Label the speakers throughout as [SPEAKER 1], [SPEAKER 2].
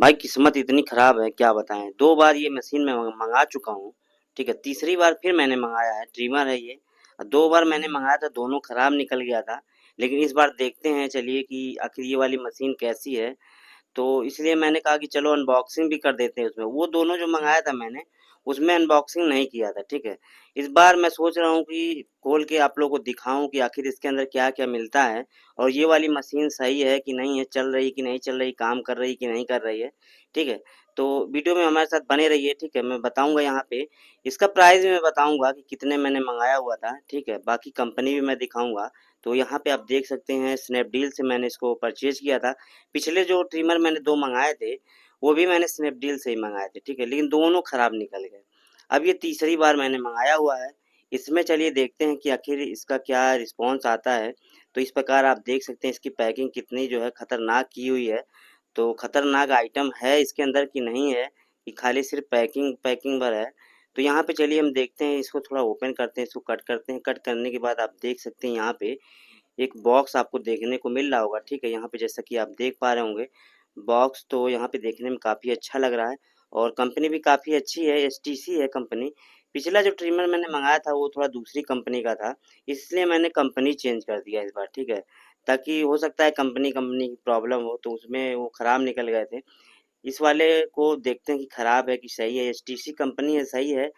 [SPEAKER 1] भाई किस्मत इतनी खराब है क्या बताएं। 2 बार ये मशीन मैं मंगा चुका हूँ। ठीक है, तीसरी बार फिर मैंने मंगाया है, ट्रिमर है ये। 2 बार मैंने मंगाया था, दोनों खराब निकल गया था। लेकिन इस बार देखते हैं चलिए कि आखिर ये वाली मशीन कैसी है। तो इसलिए मैंने कहा कि चलो अनबॉक्सिंग भी कर देते हैं उसमें। वो दोनों जो मंगाया था मैंने, उसमें अनबॉक्सिंग नहीं किया था, ठीक है। इस बार मैं सोच रहा हूँ कि खोल के आप लोगों को दिखाऊँ कि आखिर इसके अंदर क्या-क्या मिलता है और ये वाली मशीन सही है कि नहीं है, चल रही कि नहीं चल रही, काम कर रही कि नहीं कर रही है, ठीक है। तो वीडियो में हमारे साथ बने रहिए, ठीक है। मैं बताऊँगा यहाँ पे, इसका प्राइस भी मैं बताऊँगा कि कितने मैंने मंगाया हुआ था, ठीक है। बाकी कंपनी भी मैं दिखाऊँगा। तो यहाँ पे आप देख सकते हैं स्नैपडील से मैंने इसको परचेज़ किया था। पिछले जो ट्रिमर मैंने 2 मँगाए थे, वो भी मैंने स्नैपडील से ही मँगाए थे, ठीक है? लेकिन दोनों खराब निकल गए। अब ये तीसरी बार मैंने मँगाया हुआ है। इसमें चलिए देखते हैं कि आखिर इसका क्या रिस्पॉन्स आता है। तो इस प्रकार आप देख सकते हैं इसकी पैकिंग कितनी जो है खतरनाक की हुई है। तो खतरनाक आइटम है इसके अंदर कि नहीं है, कि खाली सिर्फ़ पैकिंग पैकिंग भर है। तो यहाँ पे चलिए हम देखते हैं, इसको थोड़ा ओपन करते हैं, इसको कट करते हैं। कट करने के बाद आप देख सकते हैं यहाँ पे एक बॉक्स आपको देखने को मिल रहा होगा, ठीक है? यहाँ पे जैसा कि आप देख पा रहे होंगे, बॉक्स तो यहाँ पे देखने में काफ़ी अच्छा लग रहा है और कंपनी भी काफ़ी अच्छी है, एसटीसी है कंपनी। पिछला जो ट्रिमर मैंने मँगाया था वो थोड़ा दूसरी कंपनी का था, इसलिए मैंने कंपनी चेंज कर दिया इस बार, ठीक है? ताकि हो सकता है कंपनी कंपनी की प्रॉब्लम हो तो उसमें वो खराब निकल गए थे। इस वाले को देखते हैं कि खराब है कि सही है, एसटीसी कंपनी है, सही है।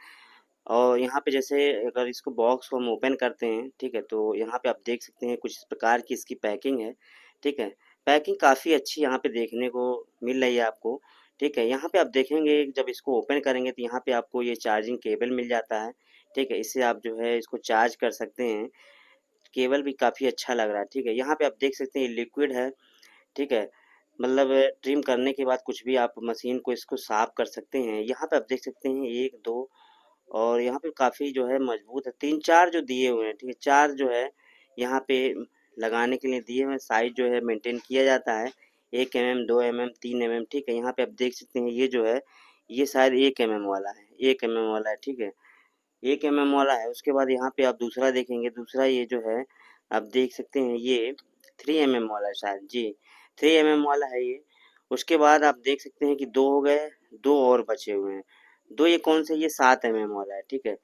[SPEAKER 1] और यहाँ पे जैसे अगर इसको बॉक्स को हम ओपन करते हैं, ठीक है? तो यहाँ पे आप देख सकते हैं कुछ इस प्रकार की इसकी पैकिंग है, ठीक है? पैकिंग काफ़ी अच्छी यहाँ पे देखने को मिल रही है आपको, ठीक है? यहाँ पे आप देखेंगे जब इसको ओपन करेंगे तो यहाँ पे आपको ये चार्जिंग केबल मिल जाता है, ठीक है? इससे आप जो है इसको चार्ज कर सकते हैं। केबल भी काफ़ी अच्छा लग रहा है, ठीक है? यहाँ पे आप देख सकते हैं ये लिक्विड है, ठीक है? मतलब ट्रिम करने के बाद कुछ भी आप मशीन को इसको साफ कर सकते हैं। यहाँ पे आप देख सकते हैं 1, 2 और यहाँ पे काफ़ी जो है मजबूत है, 3-4 जो दिए हुए हैं, ठीक है? 4 जो है यहाँ पे लगाने के लिए दिए हुए हैं, साइज़ जो है मेंटेन किया जाता है, 1 एमएम, 2 एमएम, 3 एमएम, ठीक है? यहाँ पे आप देख सकते हैं ये जो है, ये शायद 1 एमएम वाला है, 1 एमएम वाला है, ठीक है? 1 एमएम वाला है, उसके बाद यहाँ पे आप दूसरा देखेंगे, दूसरा ये जो है, आप देख सकते हैं ये 3 एमएम वाला है शायद, जी, 3 एमएम वाला है ये। उसके बाद आप देख सकते हैं कि 2 हो गए, 2 और बचे हुए हैं। 2 ये कौन से ये 7 एमएम वाला है, ठीक है?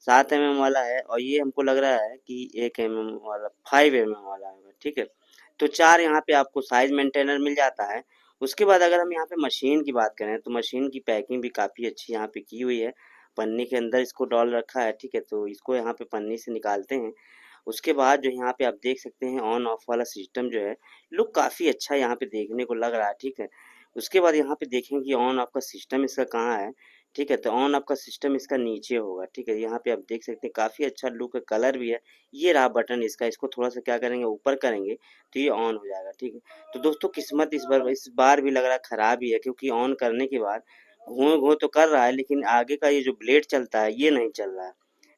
[SPEAKER 1] 7 एमएम वाला है और ये हमको लग रहा है कि 1 एमएम वाला 5 एमएम वाला है, ठीक है? तो 4 यहाँ पे आपको साइज़ मेंटेनर मिल जाता है। उसके बाद अगर हम यहाँ पे मशीन की बात करें, तो मशीन की पैकिंग भी काफ़ी अच्छी यहाँ पे की हुई है। पन्नी के अंदर इसको डाल रखा है, ठीक है? तो इसको यहाँ पे पन्नी से निकालते हैं। उसके बाद जो यहाँ पे आप देख सकते हैं ऑन ऑफ वाला सिस्टम जो है, लुक काफ़ी अच्छा यहाँ पे देखने को लग रहा है, ठीक है? उसके बाद यहाँ पे देखें कि ऑन ऑफ का सिस्टम इसका कहाँ है, ठीक है? तो ऑन ऑफ का सिस्टम इसका नीचे होगा, ठीक है? यहाँ पे आप देख सकते हैं काफ़ी अच्छा लुक है, कलर भी है। ये रहा बटन इसका, इसको थोड़ा-सा क्या करेंगे ऊपर करेंगे, तो ये ऑन हो जाएगा, ठीक है? तो दोस्तों किस्मत इस बार भी लग रहा है खराब ही है क्योंकि ऑन करने के बाद घूँ-घूँ तो कर रहा है लेकिन आगे का ये जो ब्लेड चलता है, ये नहीं चल रहा है।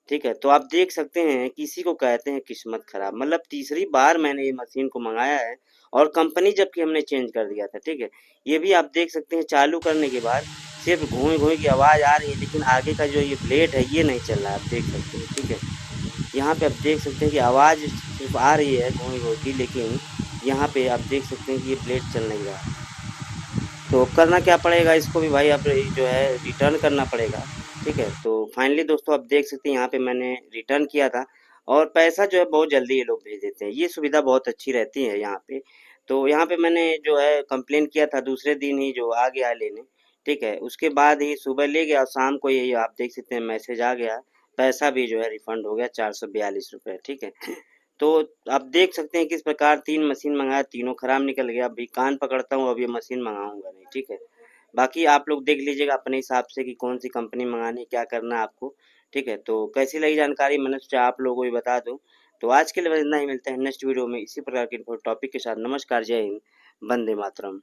[SPEAKER 1] ठीक है, तो आप देख सकते हैं कि इसी को कहते हैं किस्मत खराब। मतलब तीसरी बार मैंने ये मशीन को मँगाया है और कंपनी जबकि हमने चेंज कर दिया था, ठीक है? ये भी आप देख सकते हैं चालू करने के बाद सिर्फ़ घूँ-घूँ की आवाज़ आ रही है लेकिन आगे का जो ये ब्लेड है ये नहीं चल रहा है, आप देख सकते हैं, ठीक है? यहाँ पे आप देख सकते हैं कि आवाज़ सिर्फ़ आ रही है घूँ-घूँ की लेकिन यहाँ पे आप देख सकते हैं कि ये ब्लेड चल नहीं रहा। तो करना क्या पड़ेगा इसको भी भाई अब जो है रिटर्न करना पड़ेगा, ठीक है? तो फाइनली दोस्तों आप देख सकते हैं यहाँ पे मैंने रिटर्न किया था और पैसा जो है बहुत जल्दी ये लोग भेज देते हैं। ये सुविधा बहुत अच्छी रहती है यहाँ पे। तो यहाँ पे मैंने जो है कंप्लेन किया था दूसरे दिन ही जो आ गया लेने, ठीक है? उसके बाद ही सुबह ले गया और शाम को यही आप देख सकते हैं मैसेज आ गया। पैसा भी जो है रिफंड हो गया ₹442, ठीक है? तो आप देख सकते हैं किस प्रकार 3 मशीन मँगाया, तीनों खराब निकल गया। अभी कान पकड़ता हूँ, अब ये मशीन मँगाऊँगा नहीं, ठीक है? बाकी आप लोग देख लीजिएगा अपने हिसाब से कि कौन-सी कंपनी मँगानी है, क्या करना है आपको, ठीक है? तो कैसी लगी जानकारी मैंने सोचा आप लोगों को भी बता दूँ। तो आज के लिए बस इतना ही, मिलते हैं नेक्स्ट वीडियो में इसी प्रकार के टॉपिक के साथ। नमस्कार, जय हिंद, वंदे मातरम।